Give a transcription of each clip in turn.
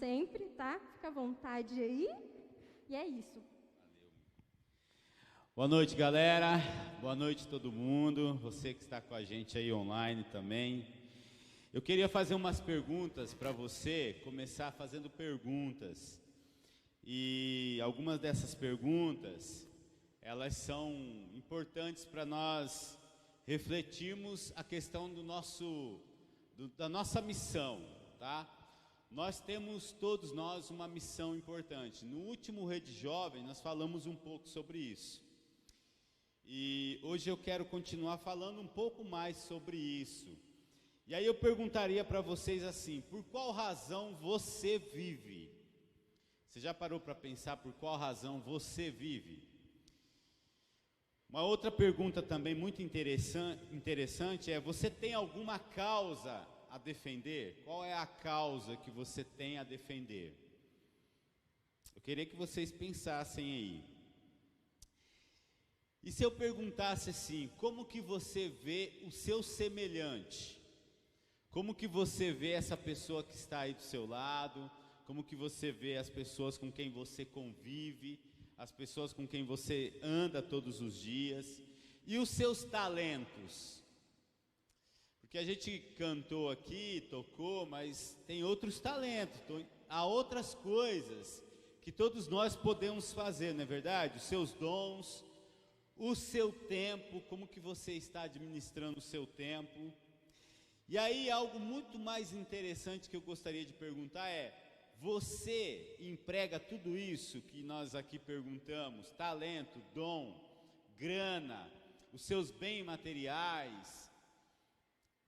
sempre, tá? Fica à vontade aí. E é isso. Boa noite, galera. Boa noite todo mundo. Você que está com a gente aí online também. Eu queria fazer umas perguntas para você, começar fazendo perguntas. E algumas dessas perguntas, elas são importantes para nós refletirmos a questão da nossa missão, tá? Nós temos, todos nós, uma missão importante. No último Rede Jovem, nós falamos um pouco sobre isso. E hoje eu quero continuar falando um pouco mais sobre isso. E aí eu perguntaria para vocês assim: por qual razão você vive? Você já parou para pensar por qual razão você vive? Uma outra pergunta também muito interessante é: você tem alguma causa a defender? Qual é a causa que você tem a defender? Eu queria que vocês pensassem aí. E se eu perguntasse assim: como que você vê o seu semelhante? Como que você vê essa pessoa que está aí do seu lado? Como que você vê as pessoas com quem você convive? As pessoas com quem você anda todos os dias? E os seus talentos? Porque a gente cantou aqui, tocou, mas tem outros talentos, há outras coisas que todos nós podemos fazer, não é verdade? Os seus dons, o seu tempo, como que você está administrando o seu tempo. E aí algo muito mais interessante que eu gostaria de perguntar é: você emprega tudo isso que nós aqui perguntamos, talento, dom, grana, os seus bens materiais,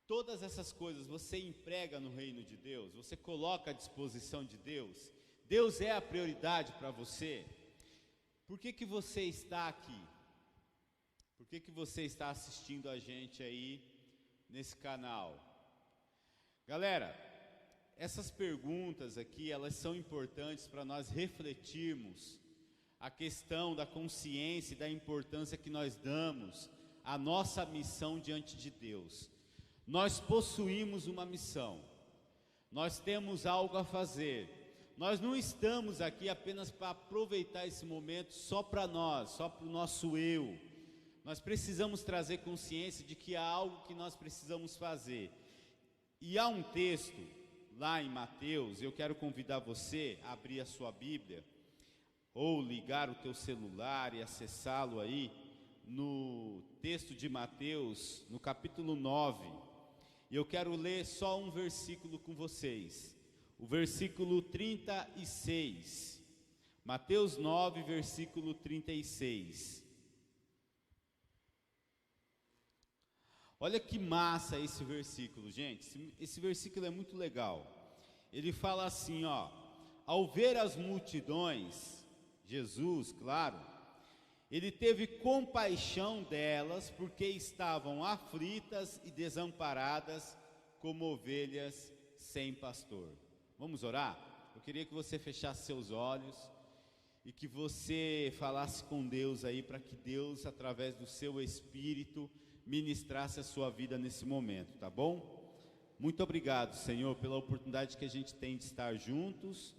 todas essas coisas você emprega no reino de Deus? Você coloca à disposição de Deus? Deus é a prioridade para você? Por que que você está aqui? Por que que você está assistindo a gente aí nesse canal? Galera, essas perguntas aqui, elas são importantes para nós refletirmos a questão da consciência e da importância que nós damos à nossa missão diante de Deus. Nós possuímos uma missão, nós temos algo a fazer. Nós não estamos aqui apenas para aproveitar esse momento só para nós, só para o nosso eu. Nós precisamos trazer consciência de que há algo que nós precisamos fazer. E há um texto lá em Mateus, eu quero convidar você a abrir a sua Bíblia, ou ligar o teu celular e acessá-lo aí, no texto de Mateus, no capítulo 9. E eu quero ler só um versículo com vocês, o versículo 36. Mateus 9, versículo 36. Olha que massa esse versículo, gente. Esse versículo é muito legal. Ele fala assim, ó: ao ver as multidões, Jesus, claro, ele teve compaixão delas, porque estavam aflitas e desamparadas, como ovelhas sem pastor. Vamos orar? Eu queria que você fechasse seus olhos e que você falasse com Deus aí, para que Deus, através do seu Espírito, ministrasse a sua vida nesse momento, tá bom? Muito obrigado, Senhor, pela oportunidade que a gente tem de estar juntos.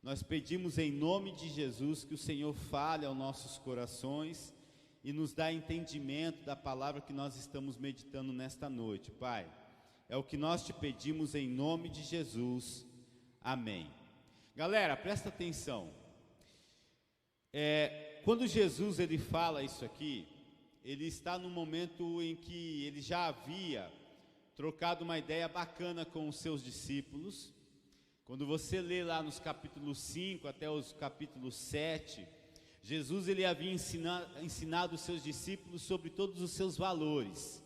Nós pedimos em nome de Jesus que o Senhor fale aos nossos corações e nos dá entendimento da palavra que nós estamos meditando nesta noite, Pai. É o que nós te pedimos em nome de Jesus. Amém. Galera, presta atenção. Quando Jesus ele fala isso aqui, ele está no momento em que ele já havia trocado uma ideia bacana com os seus discípulos. Quando você lê lá nos capítulos 5 até os capítulos 7, Jesus ele havia ensinado os seus discípulos sobre todos os seus valores.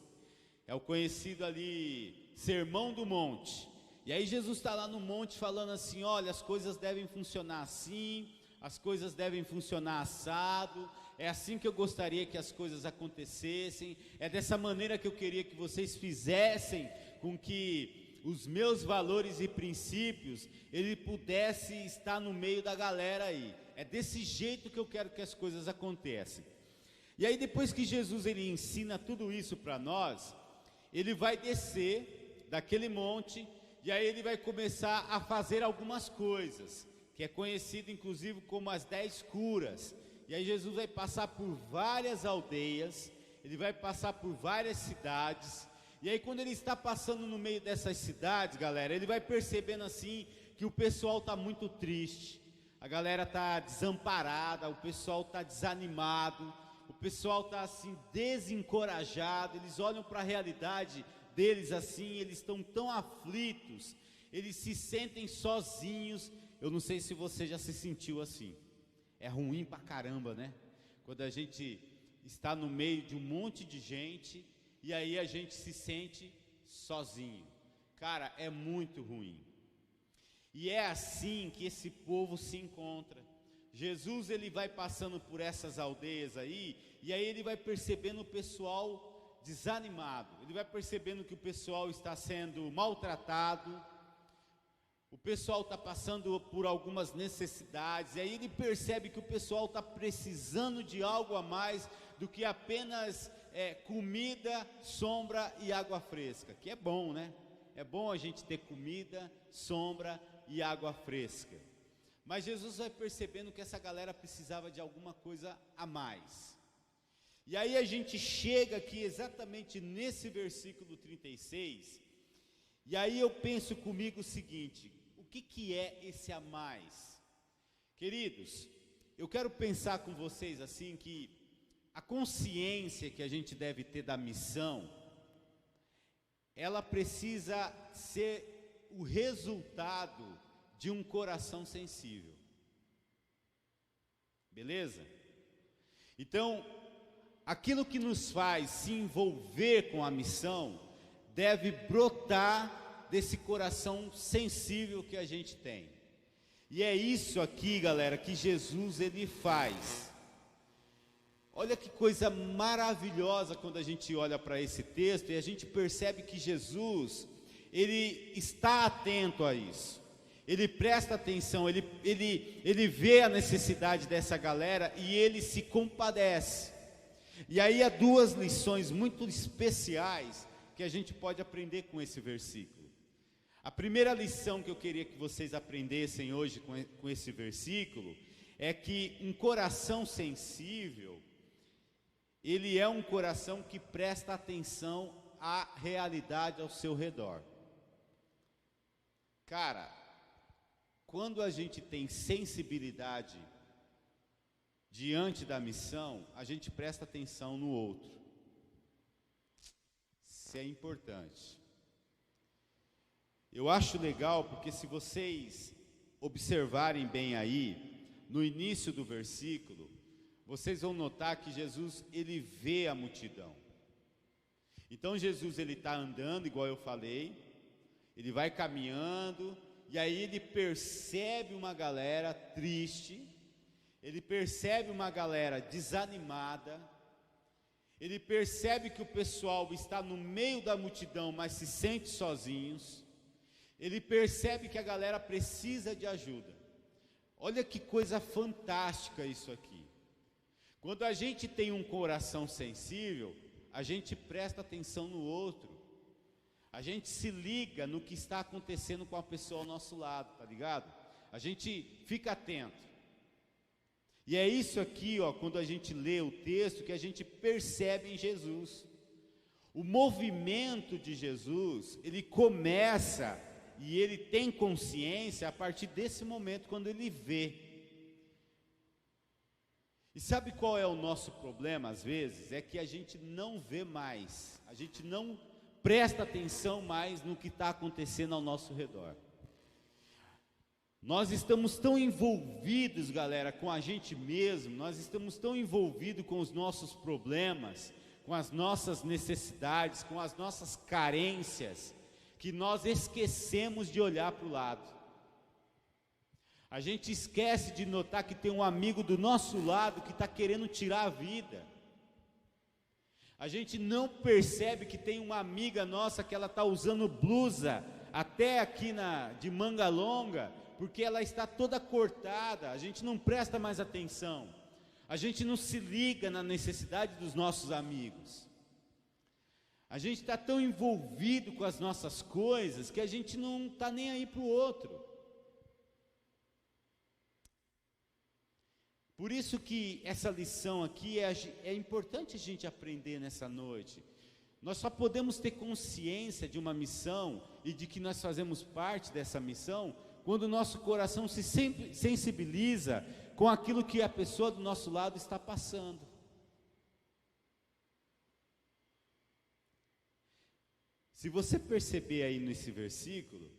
É o conhecido ali Sermão do Monte. E aí Jesus está lá no monte falando assim: olha, as coisas devem funcionar assim, as coisas devem funcionar assado. É assim que eu gostaria que as coisas acontecessem. É dessa maneira que eu queria que vocês fizessem com que os meus valores e princípios ele pudesse estar no meio da galera aí. É desse jeito que eu quero que as coisas aconteçam. E aí depois que Jesus ele ensina tudo isso para nós, ele vai descer daquele monte E aí ele vai começar a fazer algumas coisas, que é conhecido inclusive como as 10 curas. E aí Jesus vai passar por várias aldeias, ele vai passar por várias cidades. E aí quando ele está passando no meio dessas cidades, galera, ele vai percebendo assim que o pessoal está muito triste, a galera está desamparada, o pessoal está desanimado, o pessoal está assim desencorajado. Eles olham para a realidade deles assim, eles estão tão aflitos, eles se sentem sozinhos. Eu não sei se você já se sentiu assim. É ruim pra caramba, né? Quando a gente está no meio de um monte de gente e aí a gente se sente sozinho. Cara, é muito ruim. E é assim que esse povo se encontra. Jesus, ele vai passando por essas aldeias aí, e aí ele vai percebendo o pessoal desanimado. Ele vai percebendo que o pessoal está sendo maltratado, o pessoal está passando por algumas necessidades, e aí ele percebe que o pessoal está precisando de algo a mais do que apenas comida, sombra e água fresca, que é bom, né? É bom a gente ter comida, sombra e água fresca. Mas Jesus vai percebendo que essa galera precisava de alguma coisa a mais. E aí a gente chega aqui exatamente nesse versículo 36, e aí eu penso comigo o seguinte: o que é esse a mais? Queridos, eu quero pensar com vocês assim que a consciência que a gente deve ter da missão, ela precisa ser o resultado de um coração sensível. Beleza? Então, aquilo que nos faz se envolver com a missão deve brotar desse coração sensível que a gente tem. E é isso aqui, galera, que Jesus ele faz. Olha que coisa maravilhosa quando a gente olha para esse texto e a gente percebe que Jesus, ele está atento a isso. Ele presta atenção, ele vê a necessidade dessa galera e ele se compadece. E aí há duas lições muito especiais que a gente pode aprender com esse versículo. A primeira lição que eu queria que vocês aprendessem hoje com esse versículo é que um coração sensível, ele é um coração que presta atenção à realidade ao seu redor. Cara, quando a gente tem sensibilidade diante da missão, a gente presta atenção no outro. Isso é importante. Eu acho legal porque se vocês observarem bem aí, no início do versículo, vocês vão notar que Jesus, ele vê a multidão. Então Jesus, ele está andando, igual eu falei, ele vai caminhando, e aí ele percebe uma galera triste, ele percebe uma galera desanimada, ele percebe que o pessoal está no meio da multidão, mas se sente sozinhos, ele percebe que a galera precisa de ajuda. Olha que coisa fantástica isso aqui. Quando a gente tem um coração sensível, a gente presta atenção no outro, a gente se liga no que está acontecendo com a pessoa ao nosso lado, tá ligado? A gente fica atento. E é isso aqui, ó, quando a gente lê o texto, que a gente percebe em Jesus. O movimento de Jesus, ele começa e ele tem consciência a partir desse momento, quando ele vê. E sabe qual é o nosso problema às vezes? É que a gente não vê mais, a gente não presta atenção mais no que está acontecendo ao nosso redor. Nós estamos tão envolvidos, galera, com a gente mesmo, nós estamos tão envolvidos com os nossos problemas, com as nossas necessidades, com as nossas carências, que nós esquecemos de olhar para o lado. A gente esquece de notar que tem um amigo do nosso lado que está querendo tirar a vida. A gente não percebe que tem uma amiga nossa que ela está usando blusa até aqui de manga longa, porque ela está toda cortada. A gente não presta mais atenção. A gente não se liga na necessidade dos nossos amigos. A gente está tão envolvido com as nossas coisas que a gente não está nem aí para o outro. Por isso que essa lição aqui é importante a gente aprender nessa noite. Nós só podemos ter consciência de uma missão e de que nós fazemos parte dessa missão quando o nosso coração se sensibiliza com aquilo que a pessoa do nosso lado está passando. Se você perceber aí nesse versículo,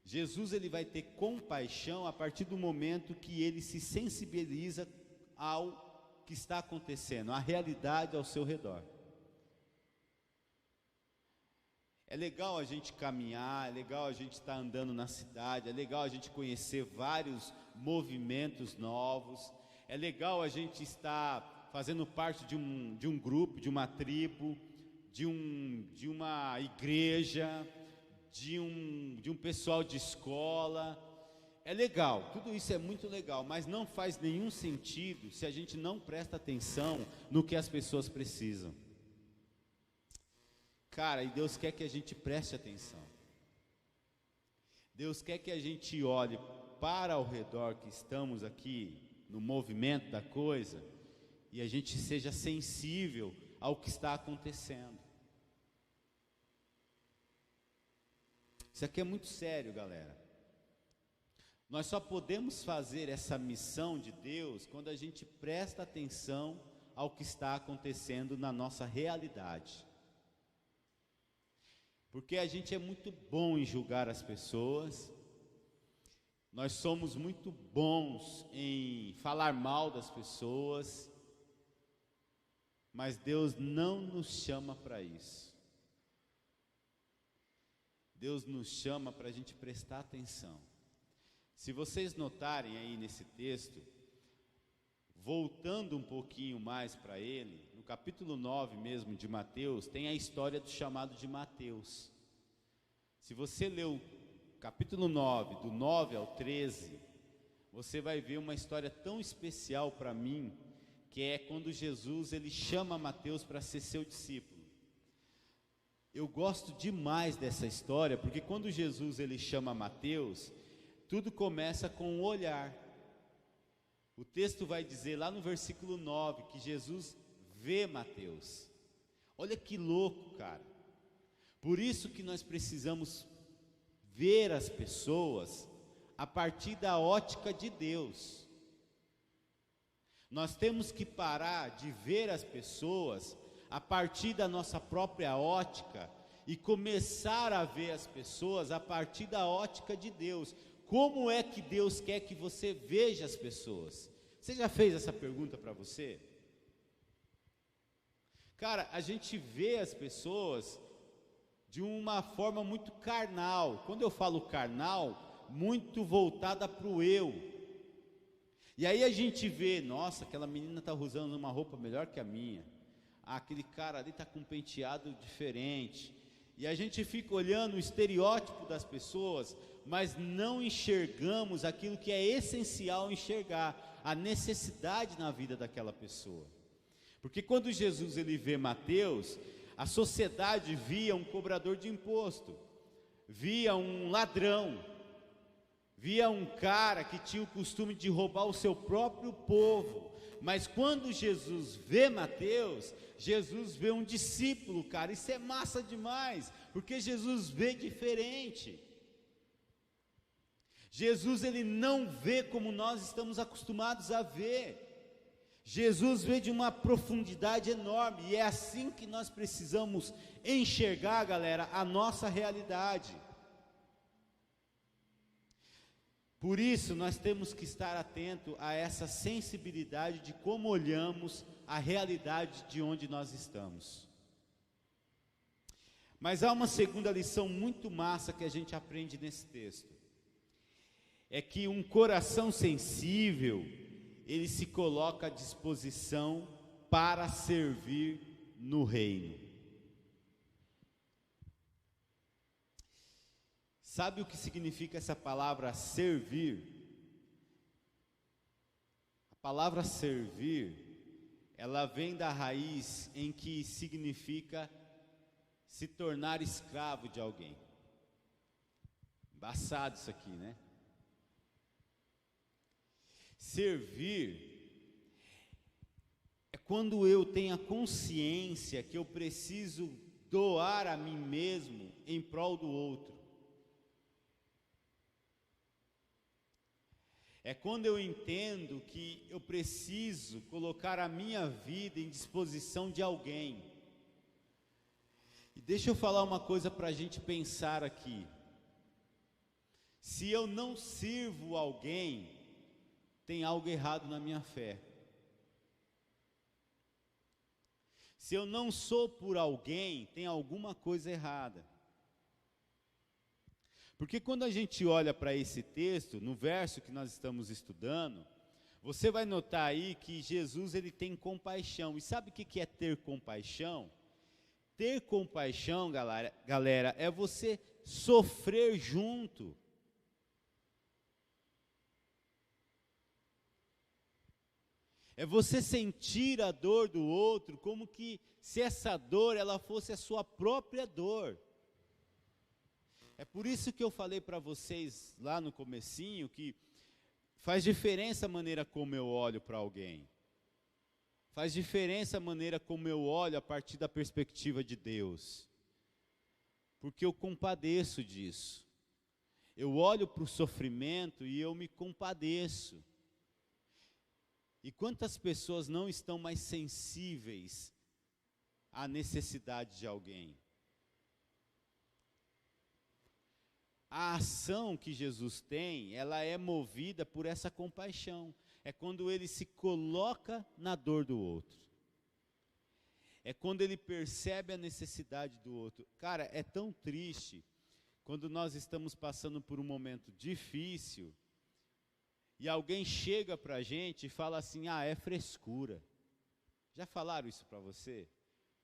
Jesus ele vai ter compaixão a partir do momento que ele se sensibiliza ao que está acontecendo, à realidade ao seu redor. É legal a gente caminhar, é legal a gente estar andando na cidade, é legal a gente conhecer vários movimentos novos, é legal a gente estar fazendo parte de um grupo, de uma tribo, de uma igreja, de um pessoal de escola. É legal, tudo isso é muito legal, mas não faz nenhum sentido se a gente não presta atenção no que as pessoas precisam. Cara, e Deus quer que a gente preste atenção. Deus quer que a gente olhe para ao redor que estamos aqui, no movimento da coisa, e a gente seja sensível ao que está acontecendo. Isso aqui é muito sério, galera. Nós só podemos fazer essa missão de Deus quando a gente presta atenção ao que está acontecendo na nossa realidade. Porque a gente é muito bom em julgar as pessoas, nós somos muito bons em falar mal das pessoas, mas Deus não nos chama para isso. Deus nos chama para a gente prestar atenção. Se vocês notarem aí nesse texto, voltando um pouquinho mais para ele, no capítulo 9 mesmo de Mateus, tem a história do chamado de Mateus. Se você ler o capítulo 9, do 9 ao 13, você vai ver uma história tão especial para mim, que é quando Jesus ele chama Mateus para ser seu discípulo. Eu gosto demais dessa história, porque quando Jesus ele chama Mateus, tudo começa com um olhar. O texto vai dizer lá no versículo 9 que Jesus vê Mateus. Olha que louco, cara. Por isso que nós precisamos ver as pessoas a partir da ótica de Deus. Nós temos que parar de ver as pessoas a partir da nossa própria ótica e começar a ver as pessoas a partir da ótica de Deus. Como é que Deus quer que você veja as pessoas? Você já fez essa pergunta para você? Cara, a gente vê as pessoas de uma forma muito carnal. Quando eu falo carnal, muito voltada para o eu. E aí a gente vê, nossa, aquela menina está usando uma roupa melhor que a minha. Ah, aquele cara ali está com um penteado diferente. E a gente fica olhando o estereótipo das pessoas, mas não enxergamos aquilo que é essencial enxergar, a necessidade na vida daquela pessoa. Porque quando Jesus ele vê Mateus, a sociedade via um cobrador de imposto, via um ladrão, via um cara que tinha o costume de roubar o seu próprio povo. Mas quando Jesus vê Mateus, Jesus vê um discípulo, cara. Isso é massa demais, porque Jesus vê diferente. Jesus ele não vê como nós estamos acostumados a ver. Jesus vê de uma profundidade enorme, e é assim que nós precisamos enxergar, galera, a nossa realidade. Por isso, nós temos que estar atento a essa sensibilidade de como olhamos a realidade de onde nós estamos. Mas há uma segunda lição muito massa que a gente aprende nesse texto. É que um coração sensível, ele se coloca à disposição para servir no reino. Sabe o que significa essa palavra servir? A palavra servir, ela vem da raiz em que significa se tornar escravo de alguém. Embaçado isso aqui, né? Servir é quando eu tenho a consciência que eu preciso doar a mim mesmo em prol do outro. É quando eu entendo que eu preciso colocar a minha vida em disposição de alguém. E deixa eu falar uma coisa para a gente pensar aqui. Se eu não sirvo alguém, tem algo errado na minha fé. Se eu não sou por alguém, tem alguma coisa errada. Porque quando a gente olha para esse texto, no verso que nós estamos estudando, você vai notar aí que Jesus ele tem compaixão. E sabe o que é ter compaixão? Ter compaixão, galera, é você sofrer junto. É você sentir a dor do outro como que se essa dor ela fosse a sua própria dor. É por isso que eu falei para vocês lá no comecinho que faz diferença a maneira como eu olho para alguém. Faz diferença a maneira como eu olho a partir da perspectiva de Deus. Porque eu compadeço disso. Eu olho para o sofrimento e eu me compadeço. E quantas pessoas não estão mais sensíveis à necessidade de alguém? A ação que Jesus tem, ela é movida por essa compaixão. É quando ele se coloca na dor do outro. É quando ele percebe a necessidade do outro. Cara, é tão triste quando nós estamos passando por um momento difícil e alguém chega para a gente e fala assim, é frescura. Já falaram isso para você?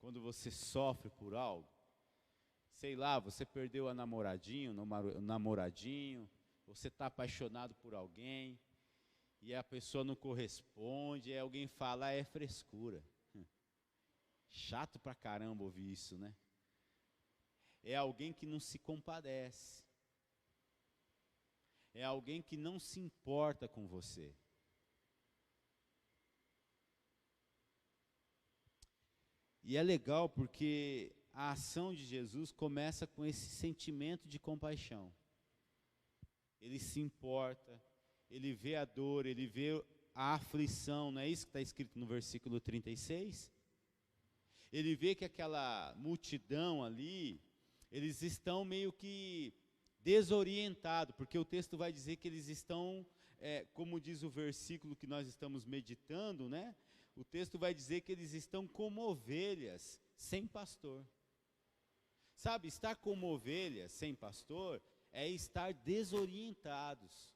Quando você sofre por algo? Sei lá, você perdeu a namoradinho, o namoradinho, você está apaixonado por alguém, e a pessoa não corresponde, e alguém fala, é frescura. Chato pra caramba ouvir isso, né? É alguém que não se compadece. É alguém que não se importa com você. E é legal porque a ação de Jesus começa com esse sentimento de compaixão. Ele se importa, ele vê a dor, ele vê a aflição, não é isso que está escrito no versículo 36? Ele vê que aquela multidão ali, eles estão meio que desorientados, porque o texto vai dizer que eles estão, como diz o versículo que nós estamos meditando, né? O texto vai dizer que eles estão como ovelhas, sem pastor. Sabe, estar como ovelhas, sem pastor, é estar desorientados.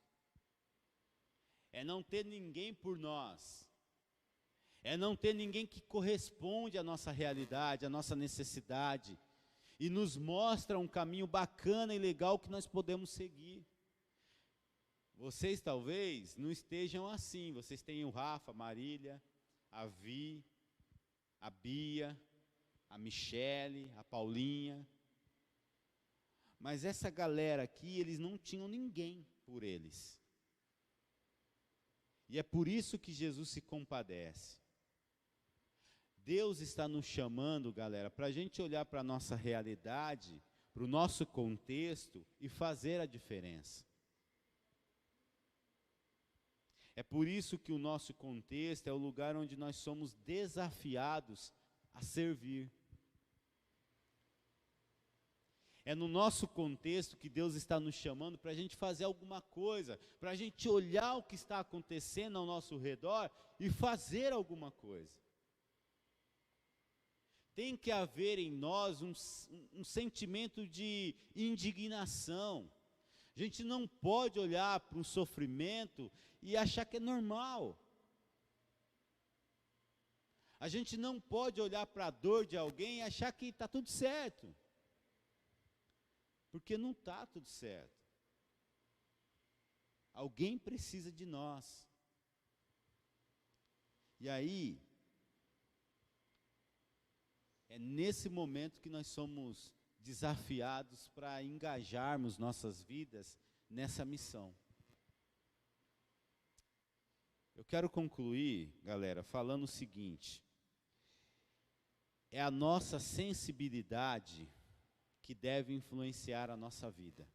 É não ter ninguém por nós. É não ter ninguém que corresponde à nossa realidade, à nossa necessidade. E nos mostra um caminho bacana e legal que nós podemos seguir. Vocês talvez não estejam assim. Vocês têm o Rafa, a Marília, a Vi, a Bia, a Michele, a Paulinha. Mas essa galera aqui, eles não tinham ninguém por eles. E é por isso que Jesus se compadece. Deus está nos chamando, galera, para a gente olhar para a nossa realidade, para o nosso contexto e fazer a diferença. É por isso que o nosso contexto é o lugar onde nós somos desafiados a servir. É no nosso contexto que Deus está nos chamando para a gente fazer alguma coisa, para a gente olhar o que está acontecendo ao nosso redor e fazer alguma coisa. Tem que haver em nós um sentimento de indignação. A gente não pode olhar para o sofrimento e achar que é normal. A gente não pode olhar para a dor de alguém e achar que está tudo certo. Porque não está tudo certo. Alguém precisa de nós. E aí, É nesse momento que nós somos desafiados para engajarmos nossas vidas nessa missão. Eu quero concluir, galera, falando o seguinte: é a nossa sensibilidade que deve influenciar a nossa vida.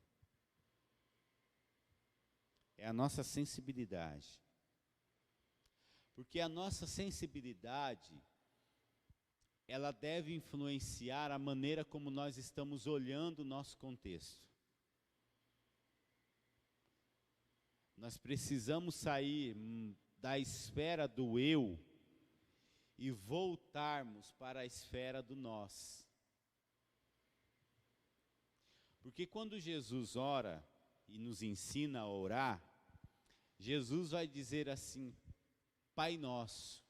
É a nossa sensibilidade. Porque a nossa sensibilidade, ela deve influenciar a maneira como nós estamos olhando o nosso contexto. Nós precisamos sair da esfera do eu e voltarmos para a esfera do nós. Porque quando Jesus ora e nos ensina a orar, Jesus vai dizer assim: Pai Nosso.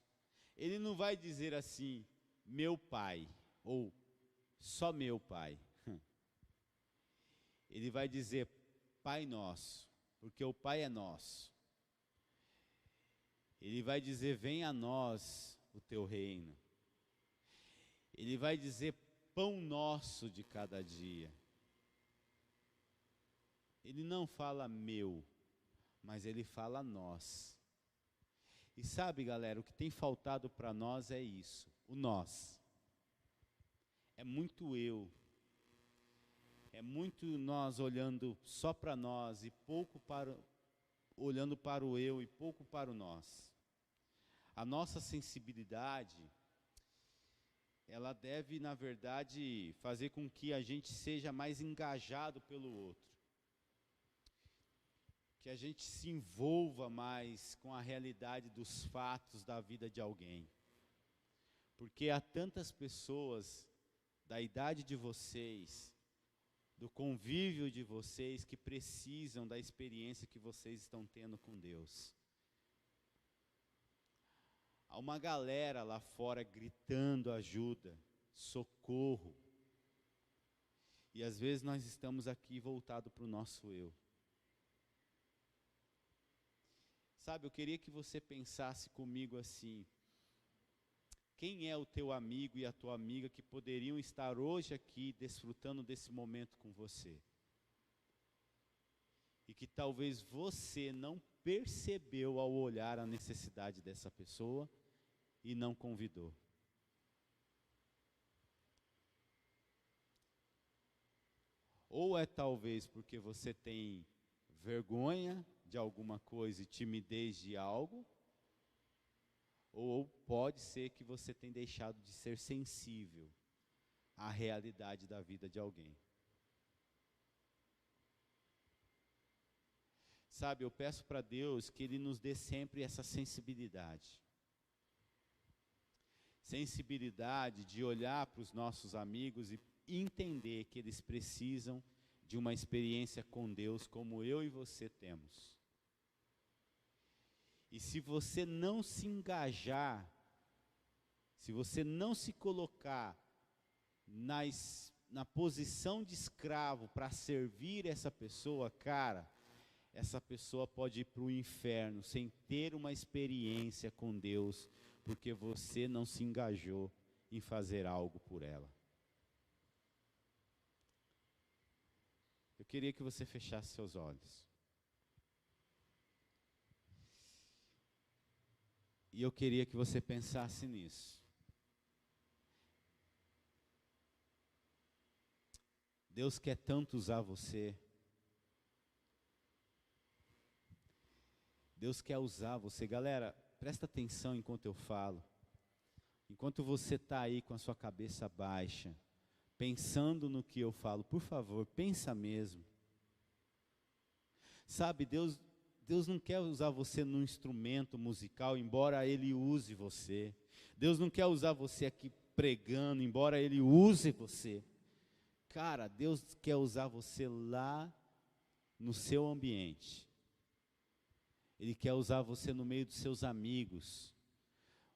Ele não vai dizer assim, meu Pai, ou só meu Pai. Ele vai dizer Pai Nosso, porque o Pai é nosso. Ele vai dizer, venha a nós o teu reino. Ele vai dizer, pão nosso de cada dia. Ele não fala meu, mas ele fala nós. E sabe, galera, o que tem faltado para nós é isso, o nós. É muito eu. É muito nós olhando só para nós e pouco olhando para o eu e pouco para o nós. A nossa sensibilidade, ela deve, na verdade, fazer com que a gente seja mais engajado pelo outro. Que a gente se envolva mais com a realidade dos fatos da vida de alguém. Porque há tantas pessoas da idade de vocês, do convívio de vocês, que precisam da experiência que vocês estão tendo com Deus. Há uma galera lá fora gritando ajuda, socorro. E às vezes nós estamos aqui voltados para o nosso eu. Sabe, eu queria que você pensasse comigo assim: quem é o teu amigo e a tua amiga que poderiam estar hoje aqui desfrutando desse momento com você? E que talvez você não percebeu ao olhar a necessidade dessa pessoa e não convidou. Ou é talvez porque você tem vergonha de alguma coisa e timidez de algo, ou pode ser que você tenha deixado de ser sensível à realidade da vida de alguém. Sabe, eu peço para Deus que Ele nos dê sempre essa sensibilidade. Sensibilidade de olhar para os nossos amigos e entender que eles precisam de uma experiência com Deus como eu e você temos. E se você não se engajar, se você não se colocar na posição de escravo para servir essa pessoa, cara, essa pessoa pode ir para o inferno sem ter uma experiência com Deus, porque você não se engajou em fazer algo por ela. Eu queria que você fechasse seus olhos. E eu queria que você pensasse nisso. Deus quer tanto usar você. Deus quer usar você. Galera, presta atenção enquanto eu falo. Enquanto você está aí com a sua cabeça baixa, pensando no que eu falo, por favor, pensa mesmo. Sabe, Deus não quer usar você num instrumento musical, embora Ele use você. Deus não quer usar você aqui pregando, embora Ele use você. Cara, Deus quer usar você lá no seu ambiente. Ele quer usar você no meio dos seus amigos,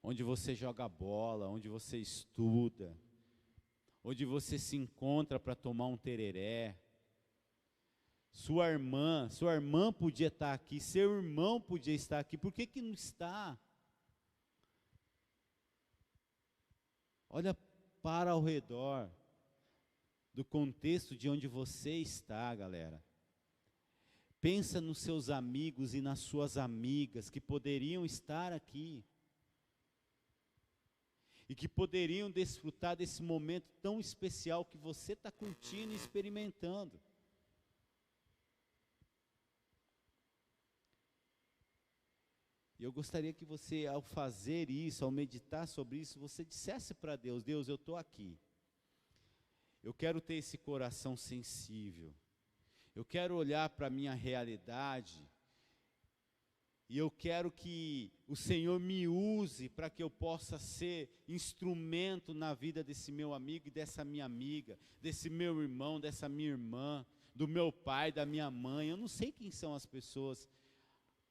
onde você joga bola, onde você estuda, onde você se encontra para tomar um tereré. Sua irmã podia estar aqui, seu irmão podia estar aqui, por que não está? Olha para ao redor do contexto de onde você está, galera. Pensa nos seus amigos e nas suas amigas que poderiam estar aqui e que poderiam desfrutar desse momento tão especial que você está curtindo e experimentando. E eu gostaria que você, ao fazer isso, ao meditar sobre isso, você dissesse para Deus: Deus, eu estou aqui. Eu quero ter esse coração sensível. Eu quero olhar para a minha realidade. E eu quero que o Senhor me use para que eu possa ser instrumento na vida desse meu amigo e dessa minha amiga, desse meu irmão, dessa minha irmã, do meu pai, da minha mãe. Eu não sei quem são as pessoas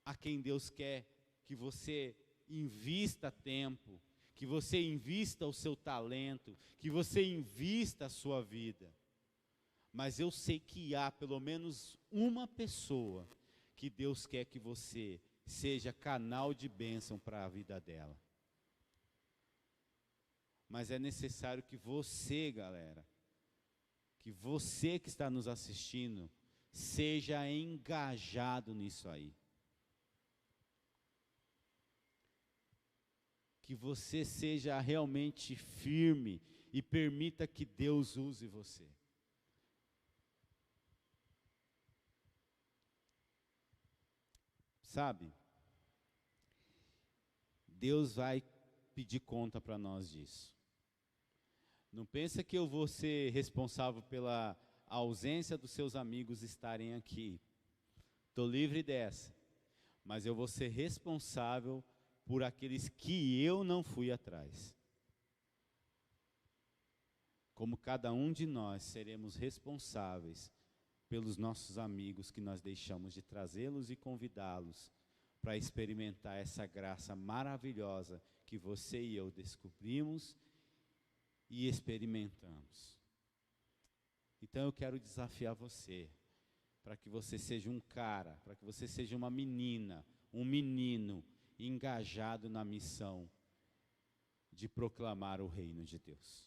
a quem Deus quer que você invista tempo, que você invista o seu talento, que você invista a sua vida. Mas eu sei que há pelo menos uma pessoa que Deus quer que você seja canal de bênção para a vida dela. Mas é necessário que você, galera, que você que está nos assistindo, seja engajado nisso aí. Que você seja realmente firme e permita que Deus use você. Sabe? Deus vai pedir conta para nós disso. Não pensa que eu vou ser responsável pela ausência dos seus amigos estarem aqui. Estou livre dessa. Mas eu vou ser responsável por aqueles que eu não fui atrás. Como cada um de nós seremos responsáveis pelos nossos amigos que nós deixamos de trazê-los e convidá-los para experimentar essa graça maravilhosa que você e eu descobrimos e experimentamos. Então eu quero desafiar você, para que você seja um cara, para que você seja uma menina, um menino, engajado na missão de proclamar o reino de Deus.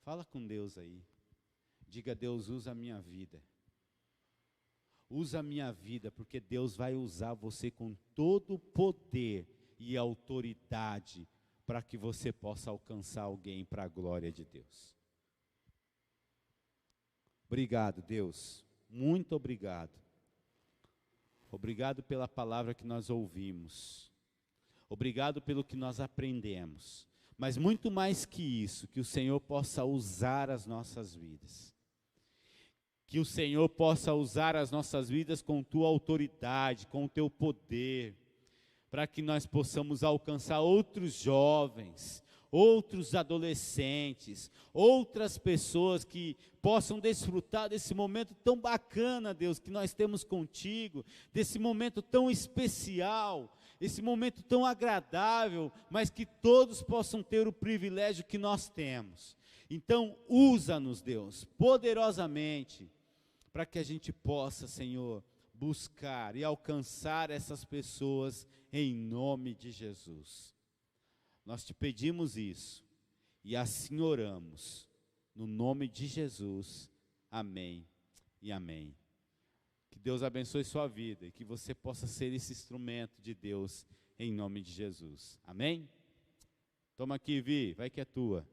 Fala com Deus aí. Diga: Deus, usa a minha vida. Usa a minha vida, porque Deus vai usar você com todo o poder e autoridade para que você possa alcançar alguém para a glória de Deus. Obrigado, Deus. Muito obrigado. Obrigado pela palavra que nós ouvimos. Obrigado pelo que nós aprendemos. Mas muito mais que isso, que o Senhor possa usar as nossas vidas. Que o Senhor possa usar as nossas vidas com tua autoridade, com o teu poder, para que nós possamos alcançar outros jovens, outros adolescentes, outras pessoas que possam desfrutar desse momento tão bacana, Deus, que nós temos contigo, desse momento tão especial, esse momento tão agradável, mas que todos possam ter o privilégio que nós temos. Então, usa-nos, Deus, poderosamente, para que a gente possa, Senhor, buscar e alcançar essas pessoas em nome de Jesus. Nós te pedimos isso e assim oramos, no nome de Jesus. Amém e amém. Que Deus abençoe sua vida e que você possa ser esse instrumento de Deus em nome de Jesus. Amém? Toma aqui, Vi, vai que é tua.